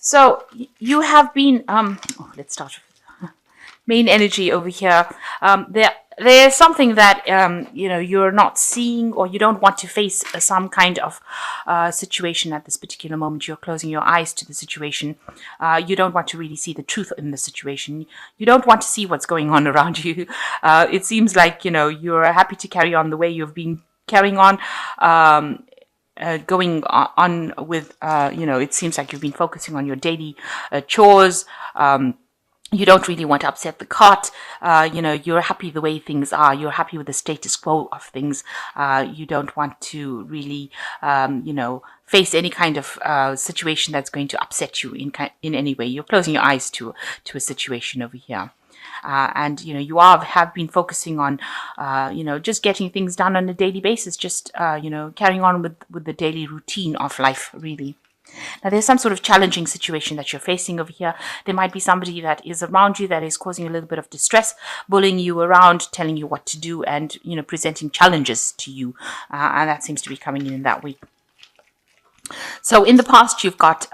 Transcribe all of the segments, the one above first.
So you have been, let's start with main energy over here. There's something that you're not seeing, or you don't want to face some kind of situation at this particular moment. You're closing your eyes to the situation. You don't want to really see the truth in the situation. You don't want to see what's going on around you. It seems like you're happy to carry on the way you've been carrying on. Going on with, it seems like you've been focusing on your daily chores. You don't really want to upset the cart. You're happy the way things are. You're happy with the status quo of things. You don't want to really, face any kind of situation that's going to upset you in any way. You're closing your eyes to a situation over here. And you have been focusing on just getting things done on a daily basis, just carrying on with the daily routine of life, really. Now, there's some sort of challenging situation that you're facing over here. There might be somebody that is around you that is causing a little bit of distress, bullying you around, telling you what to do, and presenting challenges to you, and that seems to be coming in that way. So in the past, you've got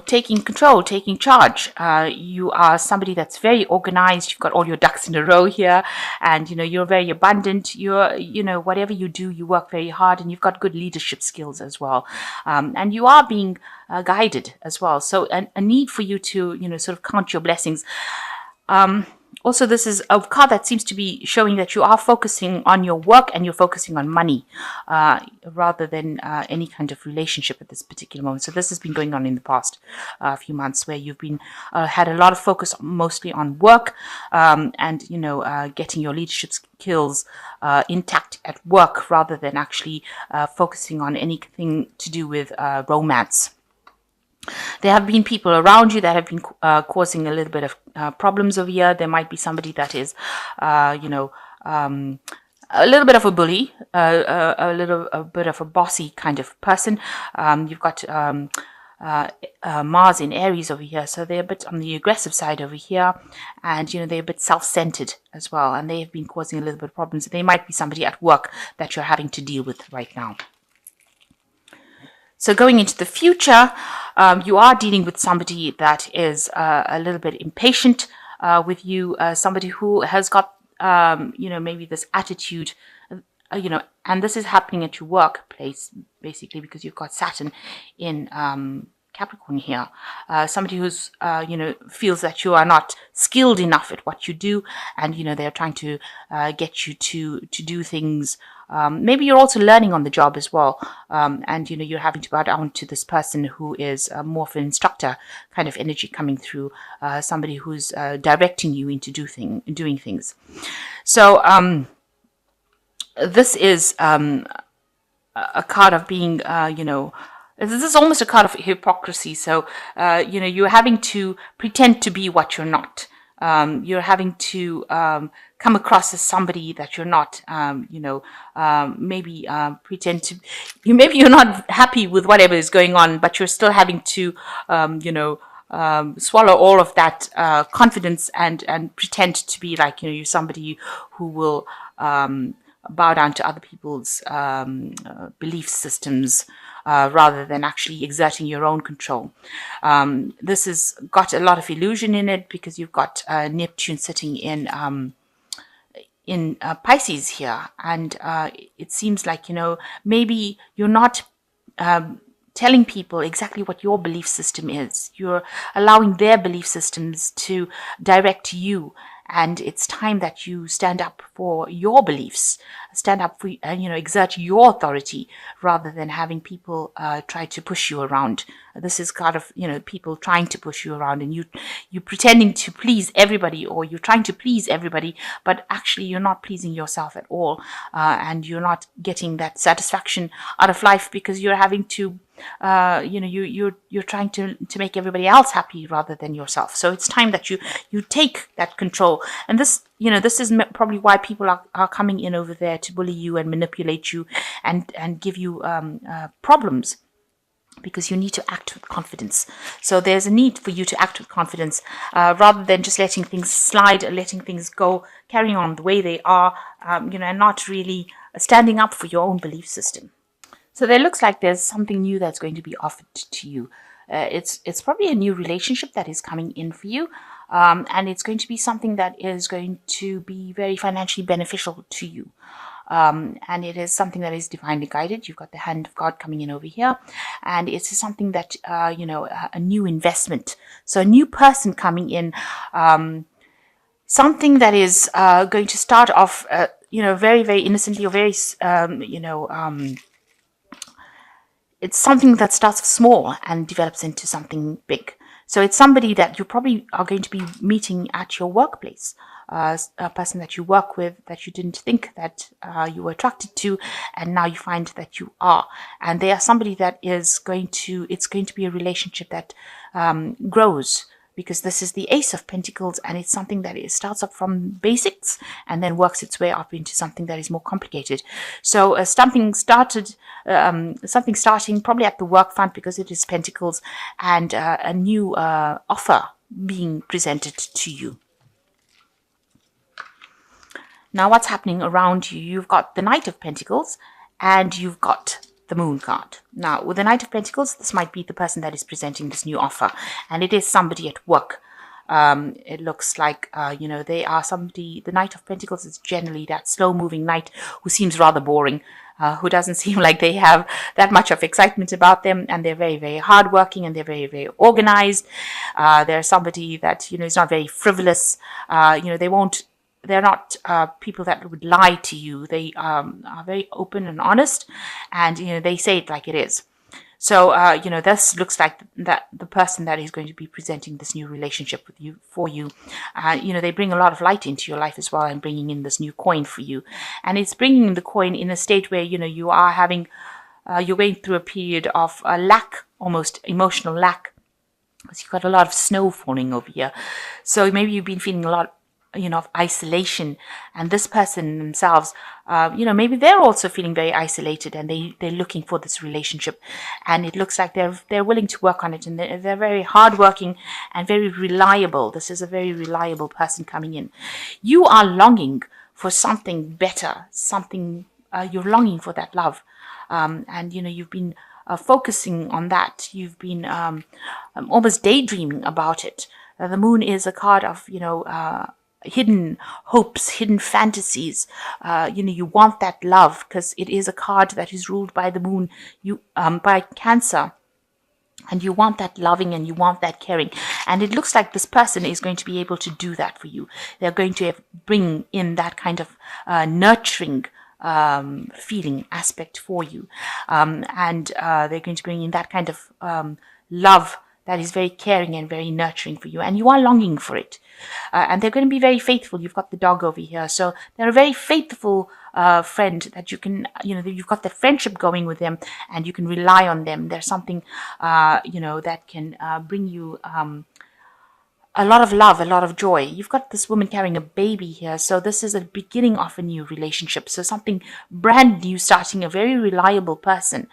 taking control, taking charge. You are somebody that's very organized. You've got all your ducks in a row here, and you're very abundant. Whatever you do, you work very hard, and you've got good leadership skills as well. And you are being guided as well. So a need for you to sort of count your blessings. Also, this is a card that seems to be showing that you are focusing on your work and you're focusing on money rather than any kind of relationship at this particular moment. So this has been going on in the past few months, where you've been had a lot of focus mostly on work and getting your leadership skills intact at work, rather than actually focusing on anything to do with romance. There have been people around you that have been causing a little bit of problems over here. There might be somebody that is, a little bit of a bully, a bit of a bossy kind of person. You've got Mars in Aries over here, so they're a bit on the aggressive side over here, and they're a bit self-centered as well, and they have been causing a little bit of problems. They might be somebody at work that you're having to deal with right now. So going into the future, you are dealing with somebody that is a little bit impatient with you, somebody who has got, maybe this attitude, and this is happening at your workplace, basically, because you've got Saturn in Capricorn here. Somebody who's, feels that you are not skilled enough at what you do, and, they're trying to get you to do things. Maybe you're also learning on the job as well, and you're having to bow down to this person who is more of an instructor kind of energy coming through, somebody who's directing you into doing things. So this is a card of being, this is almost a card of hypocrisy. So you're having to pretend to be what you're not. You're having to come across as somebody that you're not, maybe pretend to, maybe you're not happy with whatever is going on, but you're still having to, swallow all of that confidence and pretend to be like, you're somebody who will bow down to other people's belief systems, rather than actually exerting your own control. This has got a lot of illusion in it, because you've got Neptune sitting in Pisces here, and it seems like maybe you're not telling people exactly what your belief system is. You're allowing their belief systems to direct you. And it's time that you stand up for your beliefs, stand up for, exert your authority, rather than having people try to push you around. This is kind of, people trying to push you around, and you pretending to please everybody, or you're trying to please everybody, but actually you're not pleasing yourself at all. And you're not getting that satisfaction out of life, because you're having to you're trying to make everybody else happy rather than yourself. So it's time that you take that control. And this is probably why people are coming in over there to bully you and manipulate you and give you problems, because you need to act with confidence. So there's a need for you to act with confidence, rather than just letting things slide, letting things go, carrying on the way they are, and not really standing up for your own belief system. So there looks like there's something new that's going to be offered to you. It's probably a new relationship that is coming in for you. And it's going to be something that is going to be very financially beneficial to you. And it is something that is divinely guided. You've got the hand of God coming in over here, and it's something that a new investment. So a new person coming in, something that is going to start off, very, very innocently, or very, it's something that starts small and develops into something big. So it's somebody that you probably are going to be meeting at your workplace, a person that you work with that you didn't think that you were attracted to, and now you find that you are. And they are somebody that it's going to be a relationship that grows, because this is the Ace of Pentacles, and it's something that it starts up from basics and then works its way up into something that is more complicated. So something starting probably at the work front, because it is Pentacles, and a new offer being presented to you. Now, what's happening around you? You've got the Knight of Pentacles, and you've got the Moon card. Now, with the Knight of Pentacles, this might be the person that is presenting this new offer, and it is somebody at work. It looks like, they are somebody. The Knight of Pentacles is generally that slow-moving knight who seems rather boring, who doesn't seem like they have that much of excitement about them, and they're very, very hardworking, and they're very, very organized. They're somebody that, is not very frivolous. They're not people that would lie to you. They are very open and honest, and they say it like it is. So this looks like that the person that is going to be presenting this new relationship with you, for you, they bring a lot of light into your life as well, and bringing in this new coin for you. And it's bringing in the coin in a state where you are having, you're going through a period of lack, almost emotional lack, because you've got a lot of snow falling over here. So maybe you've been feeling a lot of isolation, and this person themselves, maybe they're also feeling very isolated, and they're looking for this relationship, and it looks like they're willing to work on it, and they're very hardworking and very reliable. This is a very reliable person coming in. You are longing for something better, something, you're longing for that love, and you've been focusing on that. You've been almost daydreaming about it. The Moon is a card of hidden hopes, hidden fantasies. You want that love, because it is a card that is ruled by the Moon, by Cancer, and you want that loving, and you want that caring, and it looks like this person is going to be able to do that for you. They're going to bring in that kind of nurturing feeling aspect for you, and they're going to bring in that kind of love that is very caring and very nurturing for you, and you are longing for it. And they're going to be very faithful. You've got the dog over here, so they're a very faithful friend that you can, you've got the friendship going with them, and you can rely on them. There's something, that can bring you a lot of love, a lot of joy. You've got this woman carrying a baby here, so this is a beginning of a new relationship. So something brand new starting, a very reliable person.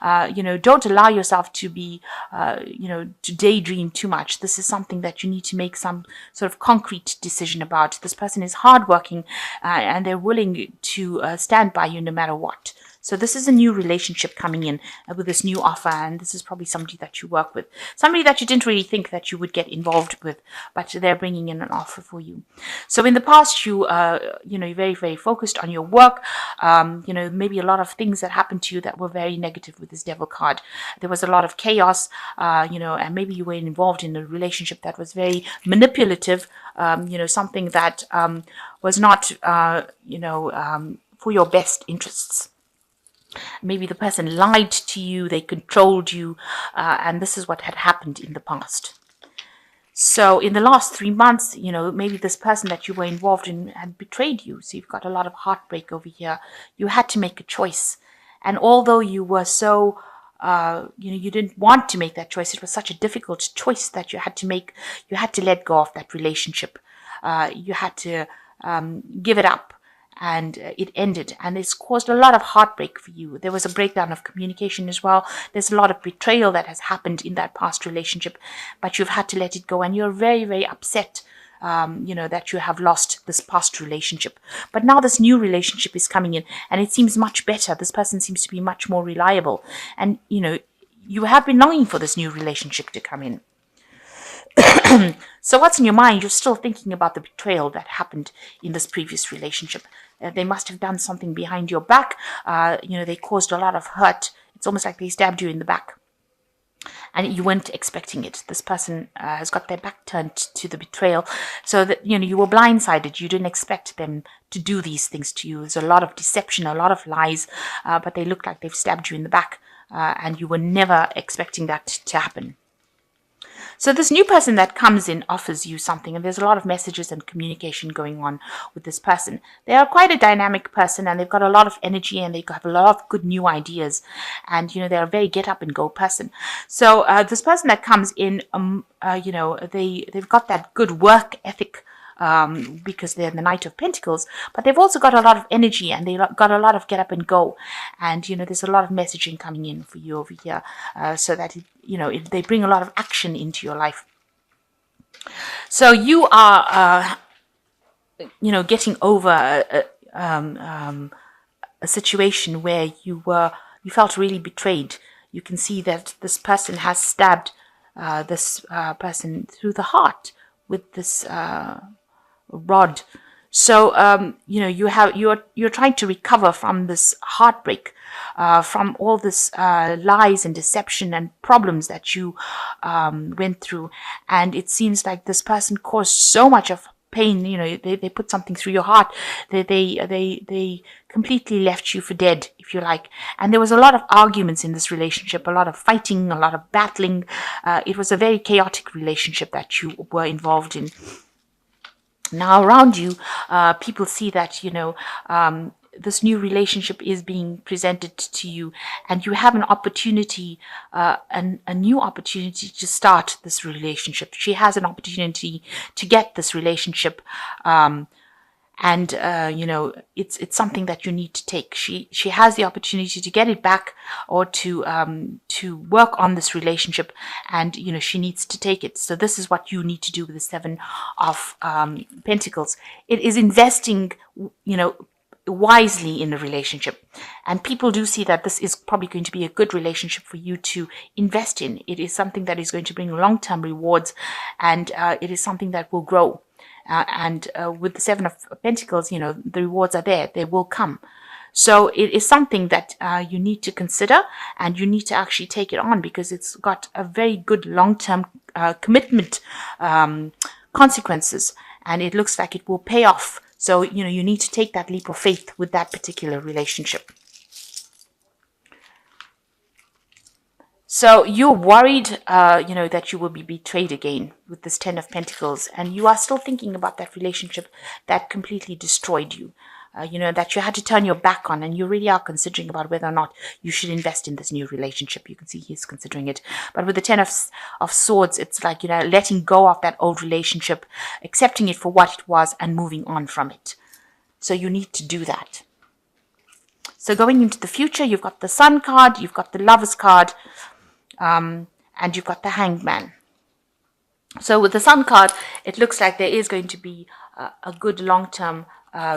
Don't allow yourself to be, to daydream too much. This is something that you need to make some sort of concrete decision about. This person is hardworking, and they're willing to stand by you no matter what. So this is a new relationship coming in with this new offer, and this is probably somebody that you work with, somebody that you didn't really think that you would get involved with, but they're bringing in an offer for you. So in the past, you're very, very focused on your work. Maybe a lot of things that happened to you that were very negative with this Devil card. There was a lot of chaos, and maybe you were involved in a relationship that was very manipulative, something that was not, for your best interests. Maybe the person lied to you, they controlled you, and this is what had happened in the past. So in the last 3 months, maybe this person that you were involved in had betrayed you. So you've got a lot of heartbreak over here. You had to make a choice. And although you were so, you didn't want to make that choice, it was such a difficult choice that you had to make. You had to let go of that relationship. You had to give it up. And it ended, and it's caused a lot of heartbreak for you. There was a breakdown of communication as well. There's a lot of betrayal that has happened in that past relationship, but you've had to let it go, and you're very, very upset, that you have lost this past relationship. But now this new relationship is coming in, and it seems much better. This person seems to be much more reliable, and you have been longing for this new relationship to come in. So what's in your mind? You're still thinking about the betrayal that happened in this previous relationship. They must have done something behind your back. They caused a lot of hurt. It's almost like they stabbed you in the back, and you weren't expecting it. This person has got their back turned to the betrayal, so that you were blindsided. You didn't expect them to do these things to you. There's a lot of deception, a lot of lies, but they look like they've stabbed you in the back, and you were never expecting that to happen. So this new person that comes in offers you something, and there's a lot of messages and communication going on with this person. They are quite a dynamic person, and they've got a lot of energy, and they have a lot of good new ideas, and they're a very get up and go person. So this person that comes in, they've got that good work ethic, because they're the Knight of Pentacles, but they've also got a lot of energy, and they got a lot of get up and go, and there's a lot of messaging coming in for you over here, so that they bring a lot of action into your life. So you are getting over a situation where you felt really betrayed. You can see that this person has stabbed this person through the heart with this rod. So you're trying to recover from this heartbreak, from all this lies and deception and problems that you went through, and it seems like this person caused so much of pain. They put something through your heart. They completely left you for dead, if you like. And there was a lot of arguments in this relationship, a lot of fighting, a lot of battling. It was a very chaotic relationship that you were involved in. Now around you, people see that, this new relationship is being presented to you, and you have an opportunity, a new opportunity to start this relationship. She has an opportunity to get this relationship, it's something that you need to take. She has the opportunity to get it back, or to work on this relationship, and she needs to take it. So this is what you need to do with the Seven of Pentacles. It is investing wisely in the relationship, and people do see that this is probably going to be a good relationship for you to invest in. It is something that is going to bring long-term rewards, and it is something that will grow. With the Seven of Pentacles, the rewards are there. They will come. So it is something that you need to consider, and you need to actually take it on, because it's got a very good long-term commitment consequences, and it looks like it will pay off. So, you need to take that leap of faith with that particular relationship. So you're worried, that you will be betrayed again with this Ten of Pentacles, and you are still thinking about that relationship that completely destroyed you. That you had to turn your back on, and you really are considering about whether or not you should invest in this new relationship. You can see he's considering it. But with the Ten of Swords, it's like, letting go of that old relationship, accepting it for what it was, and moving on from it. So you need to do that. So going into the future, you've got the Sun card, you've got the Lovers card, and you've got the Hanged Man. So with the Sun card, it looks like there is going to be a good long-term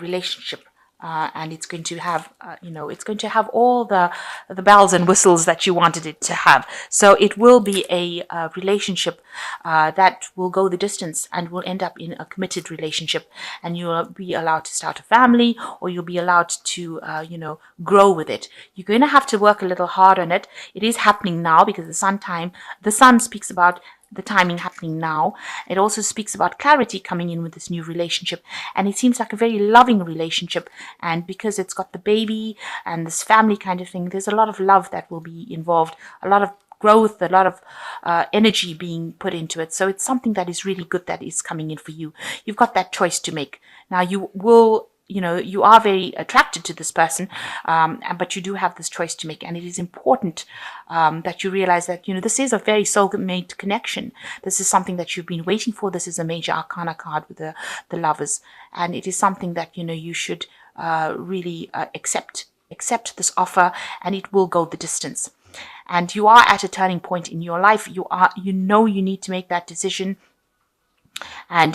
relationship, and it's going to have, it's going to have all the bells and whistles that you wanted it to have. So it will be a relationship that will go the distance, and will end up in a committed relationship, and you'll be allowed to start a family, or you'll be allowed to, grow with it. You're going to have to work a little hard on it. It is happening now, because the Sun speaks about the timing happening now. It also speaks about clarity coming in with this new relationship, and it seems like a very loving relationship, and because it's got the baby and this family kind of thing, there's a lot of love that will be involved, a lot of growth, a lot of energy being put into it. So it's something that is really good that is coming in for you. You've got that choice to make. Now you are very attracted to this person, but you do have this choice to make, and it is important that you realize that this is a very soulmate connection. This is something that you've been waiting for. This is a major arcana card with the Lovers, and it is something that you should really accept this offer, and it will go the distance. And you are at a turning point in your life. You need to make that decision, and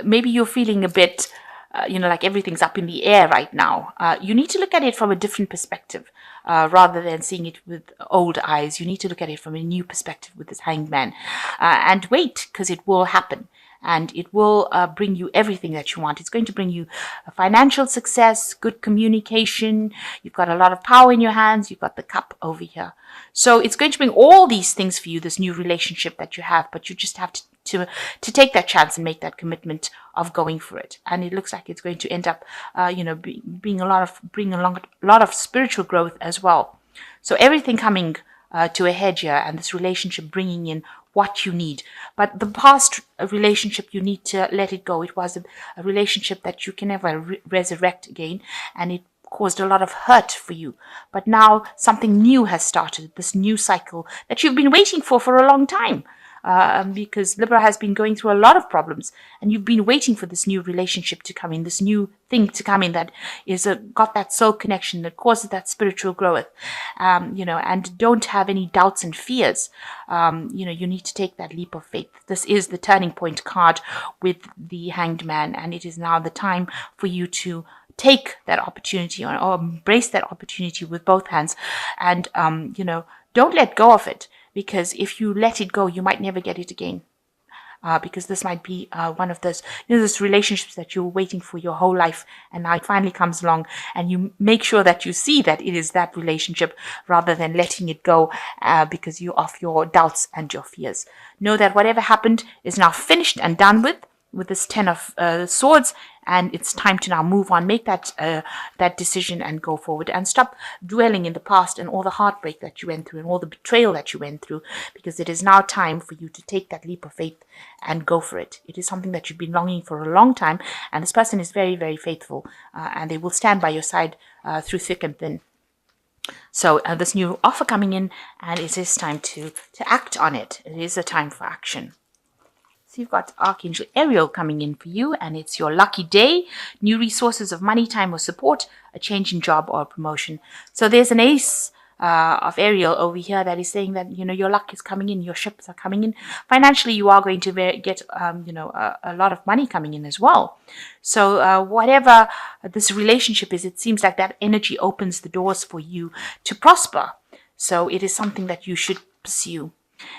maybe you're feeling a bit like everything's up in the air right now. You need to look at it from a different perspective. rather than seeing it with old eyes. You need to look at it from a new perspective with this Hanged Man, and wait, because it will happen. And it will bring you everything that you want. It's going to bring you financial success, good communication. You've got a lot of power in your hands. You've got the cup over here. So it's going to bring all these things for you, this new relationship that you have. But you just have to take that chance and make that commitment of going for it. And it looks like it's going to end up, bringing along a lot of spiritual growth as well. So everything coming to a head here, and this relationship bringing in what you need. But the past relationship, you need to let it go. It was a relationship that you can never resurrect again, and it caused a lot of hurt for you. But now something new has started, this new cycle that you've been waiting for a long time. Because Libra has been going through a lot of problems, and you've been waiting for this new relationship to come in, this new thing to come in that is got that soul connection that causes that spiritual growth, and don't have any doubts and fears. You need to take that leap of faith. This is the turning point card with the Hanged Man, and it is now the time for you to take that opportunity or embrace that opportunity with both hands, and don't let go of it. Because if you let it go, you might never get it again. Because this might be one of those, those relationships that you're waiting for your whole life, and now it finally comes along, and you make sure that you see that it is that relationship rather than letting it go because of your doubts and your fears. Know that whatever happened is now finished and done with this 10 of swords, and it's time to now move on, make that decision and go forward, and stop dwelling in the past and all the heartbreak that you went through and all the betrayal that you went through, because it is now time for you to take that leap of faith and go for it. It is something that you've been longing for a long time, and this person is very, very faithful, and they will stand by your side through thick and thin. So this new offer coming in, and it is time to act on it. It is a time for action. So you've got Archangel Ariel coming in for you, and it's your lucky day, new resources of money, time, or support, a change in job or a promotion. So there's an ace of Ariel over here that is saying that, your luck is coming in, your ships are coming in. Financially, you are going to get, a lot of money coming in as well. So whatever this relationship is, it seems like that energy opens the doors for you to prosper. So it is something that you should pursue.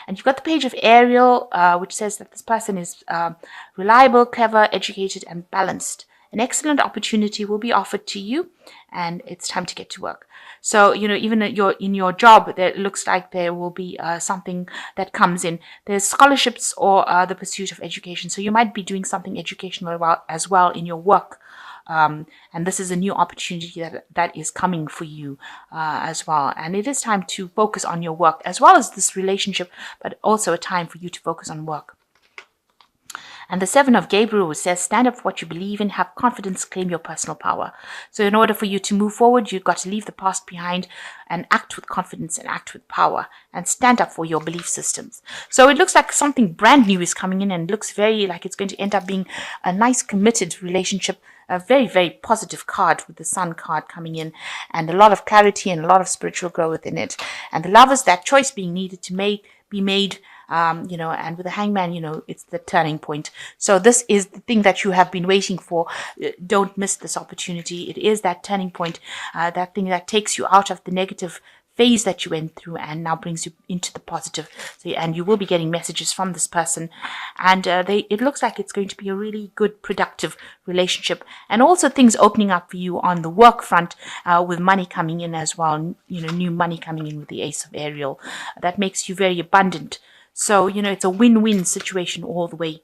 And you've got the page of Ariel, which says that this person is reliable, clever, educated, and balanced. An excellent opportunity will be offered to you, and it's time to get to work. So, even in your job, there looks like there will be something that comes in. There's scholarships or the pursuit of education. So you might be doing something educational as well in your work. And this is a new opportunity that is coming for you as well. And it is time to focus on your work as well as this relationship, but also a time for you to focus on work. And the 7 of Gabriel says, stand up for what you believe in, have confidence, claim your personal power. So in order for you to move forward, you've got to leave the past behind and act with confidence and act with power and stand up for your belief systems. So it looks like something brand new is coming in, and looks very like it's going to end up being a nice committed relationship. A very, very positive card with the Sun card coming in, and a lot of clarity and a lot of spiritual growth in it. And the Lovers, that choice being needed to be made, and with the Hangman, it's the turning point. So this is the thing that you have been waiting for. Don't miss this opportunity. It is that turning point, that thing that takes you out of the negative phase that you went through and now brings you into the positive. So, and you will be getting messages from this person, and it looks like it's going to be a really good, productive relationship, and also things opening up for you on the work front with money coming in as well. New money coming in with the Ace of Ariel that makes you very abundant. So it's a win-win situation all the way.